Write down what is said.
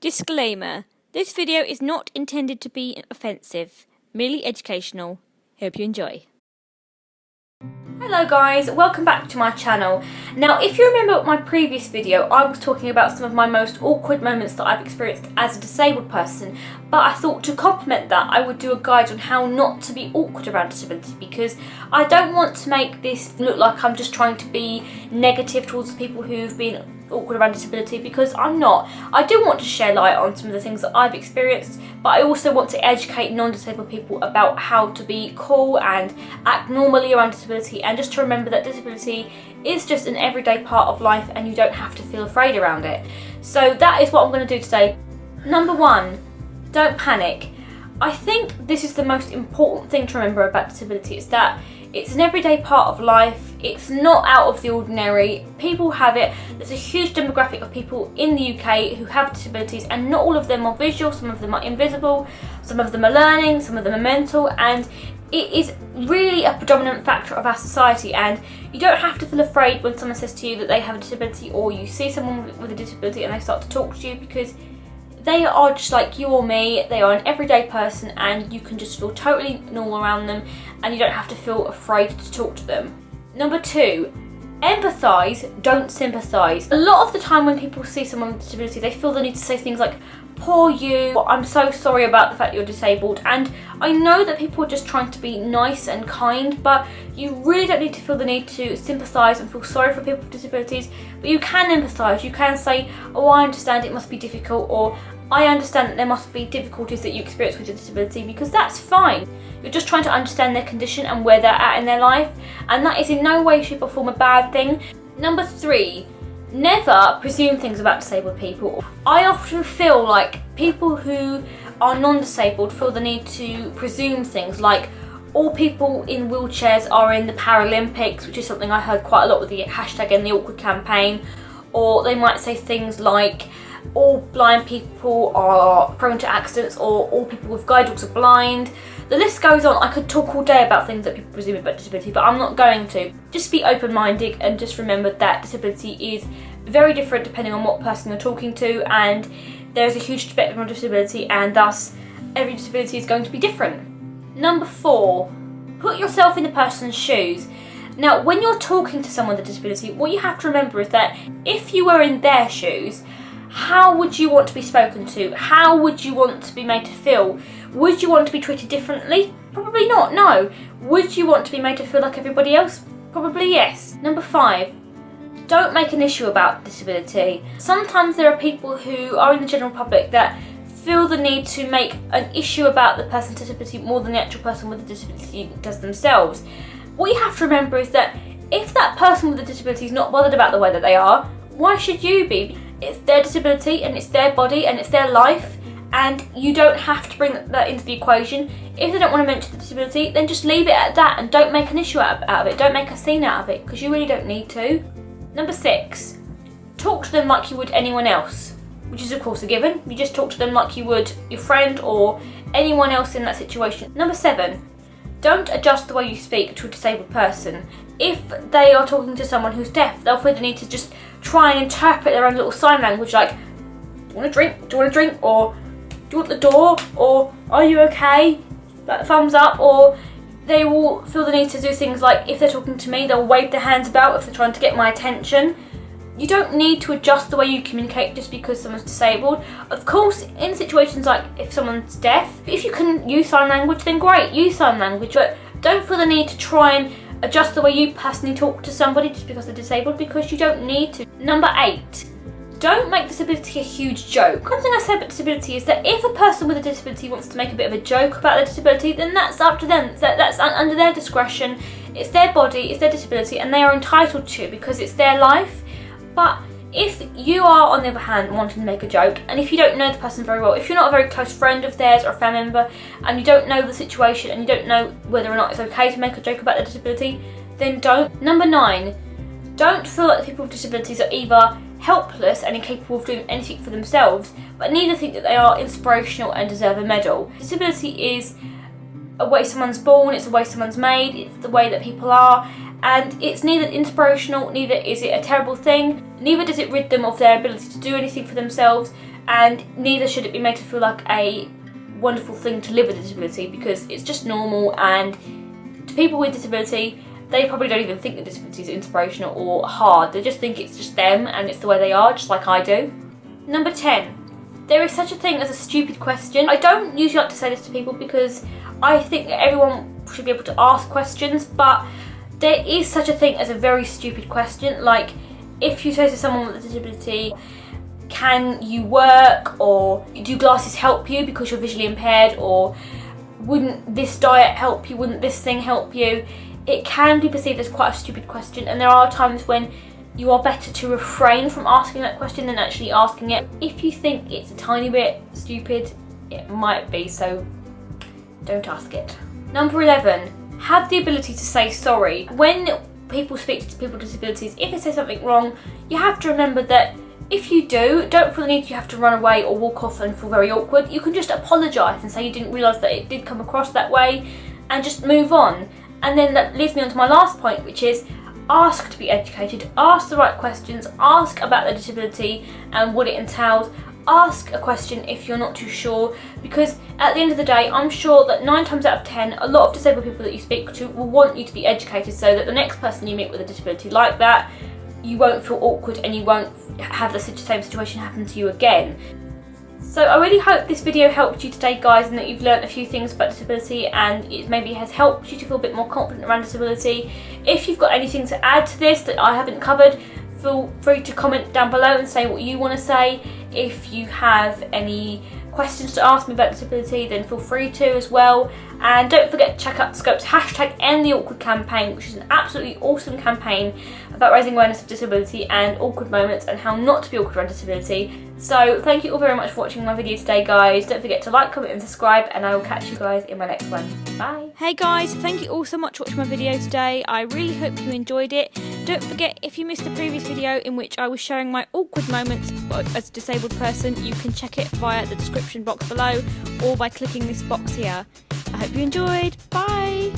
Disclaimer. This video is not intended to be offensive, merely educational. Hope you enjoy. Hello guys, welcome back to my channel. Now if you remember my previous video, I was talking about some of my most awkward moments that I've experienced as a disabled person, but I thought to complement that I would do a guide on how not to be awkward around disability, because I don't want to make this look like I'm just trying to be negative towards the people who've been awkward around disability, because I'm not. I do want to share light on some of the things that I've experienced, but I also want to educate non-disabled people about how to be cool and act normally around disability, and just to remember that disability is just an everyday part of life and you don't have to feel afraid around it. So that is what I'm going to do today. Number one, don't panic. I think this is the most important thing to remember about disability, is that it's an everyday part of life. It's not out of the ordinary. People have it. There's a huge demographic of people in the UK who have disabilities, and not all of them are visual, some of them are invisible, some of them are learning, some of them are mental, and it is really a predominant factor of our society. And you don't have to feel afraid when someone says to you that they have a disability, or you see someone with a disability and they start to talk to you, because they are just like you or me. They are an everyday person and you can just feel totally normal around them, and you don't have to feel afraid to talk to them. Number two, empathise, don't sympathise. A lot of the time when people see someone with a disability, they feel the need to say things like, poor you, I'm so sorry about the fact that you're disabled. And I know that people are just trying to be nice and kind, but you really don't need to feel the need to sympathise and feel sorry for people with disabilities. But you can empathise. You can say, oh, I understand it must be difficult, or I understand that there must be difficulties that you experience with your disability, because that's fine. You're just trying to understand their condition and where they're at in their life, and that is in no way, shape or form a bad thing. Number three, never presume things about disabled people. I often feel like people who are non-disabled feel the need to presume things like all people in wheelchairs are in the Paralympics, which is something I heard quite a lot with the hashtag and the Awkward campaign. Or they might say things like all blind people are prone to accidents, or all people with guide dogs are blind. The list goes on. I could talk all day about things that people presume about disability, but I'm not going to. Just be open-minded and just remember that disability is very different depending on what person you're talking to, and there's a huge spectrum of disability, and thus every disability is going to be different. Number four, put yourself in the person's shoes. Now, when you're talking to someone with a disability, what you have to remember is that if you were in their shoes, how would you want to be spoken to? How would you want to be made to feel? Would you want to be treated differently? Probably not, no. Would you want to be made to feel like everybody else? Probably yes. Number five, don't make an issue about disability. Sometimes there are people who are in the general public that feel the need to make an issue about the person's disability more than the actual person with the disability does themselves. What you have to remember is that if that person with a disability is not bothered about the way that they are, why should you be? It's their disability and it's their body and it's their life, and you don't have to bring that into the equation. If they don't want to mention the disability, then just leave it at that and don't make an issue out of it. Don't make a scene out of it, because you really don't need to. Number six, talk to them like you would anyone else, which is of course a given. You just talk to them like you would your friend or anyone else in that situation. Number seven, don't adjust the way you speak to a disabled person. If they are talking to someone who's deaf, they'll feel the need to just try and interpret their own little sign language, like, do you want a drink? Do you want a drink? Or do you want the door? Or are you okay? Like thumbs up. Or they will feel the need to do things like, if they're talking to me, they'll wave their hands about if they're trying to get my attention. You don't need to adjust the way you communicate just because someone's disabled. Of course, in situations like if someone's deaf, if you can use sign language, then great, use sign language, but don't feel the need to try and adjust the way you personally talk to somebody just because they're disabled, because you don't need to. Number eight, don't make disability a huge joke. One thing I say about disability is that if a person with a disability wants to make a bit of a joke about their disability, then that's up to them. That's under their discretion. It's their body, it's their disability, and they are entitled to, because it's their life. But if you are, on the other hand, wanting to make a joke, and if you don't know the person very well, if you're not a very close friend of theirs or a family member, and you don't know the situation and you don't know whether or not it's okay to make a joke about their disability, then don't. Number nine, don't feel like the people with disabilities are either helpless and incapable of doing anything for themselves, but neither think that they are inspirational and deserve a medal. Disability is a way someone's born, it's a way someone's made, it's the way that people are, and it's neither inspirational, neither is it a terrible thing, neither does it rid them of their ability to do anything for themselves, and neither should it be made to feel like a wonderful thing to live with a disability, because it's just normal, and to people with disability, they probably don't even think that disability is inspirational or hard. They just think it's just them and it's the way they are, just like I do. Number 10. There is such a thing as a stupid question. I don't usually like to say this to people because I think that everyone should be able to ask questions, but there is such a thing as a very stupid question. Like, if you say to someone with a disability, can you work, or do glasses help you because you're visually impaired, or wouldn't this diet help you, wouldn't this thing help you, it can be perceived as quite a stupid question, and there are times when you are better to refrain from asking that question than actually asking it. If you think it's a tiny bit stupid, it might be, so don't ask it. Number 11, have the ability to say sorry. When people speak to people with disabilities, if they say something wrong, you have to remember that if you don't feel the need you have to run away or walk off and feel very awkward. You can just apologise and say you didn't realise that it did come across that way, and just move on. And then that leads me on to my last point, which is ask to be educated, ask the right questions, ask about the disability and what it entails. Ask a question if you're not too sure, because at the end of the day, I'm sure that 9 times out of 10, a lot of disabled people that you speak to will want you to be educated, so that the next person you meet with a disability like that, you won't feel awkward and you won't have the same situation happen to you again. So I really hope this video helped you today, guys, and that you've learnt a few things about disability, and it maybe has helped you to feel a bit more confident around disability. If you've got anything to add to this that I haven't covered, feel free to comment down below and say what you want to say. If you have any questions to ask me about disability, then feel free to as well. And don't forget to check out Scope's #EndTheAwkward campaign, which is an absolutely awesome campaign about raising awareness of disability and awkward moments and how not to be awkward around disability. So thank you all very much for watching my video today, guys. Don't forget to like, comment and subscribe, and I will catch you guys in my next one. Bye. Hey guys, thank you all so much for watching my video today. I really hope you enjoyed it. Don't forget, if you missed the previous video in which I was sharing my awkward moments as a disabled person, you can check it via the description box below or by clicking this box here. I hope you enjoyed. Bye!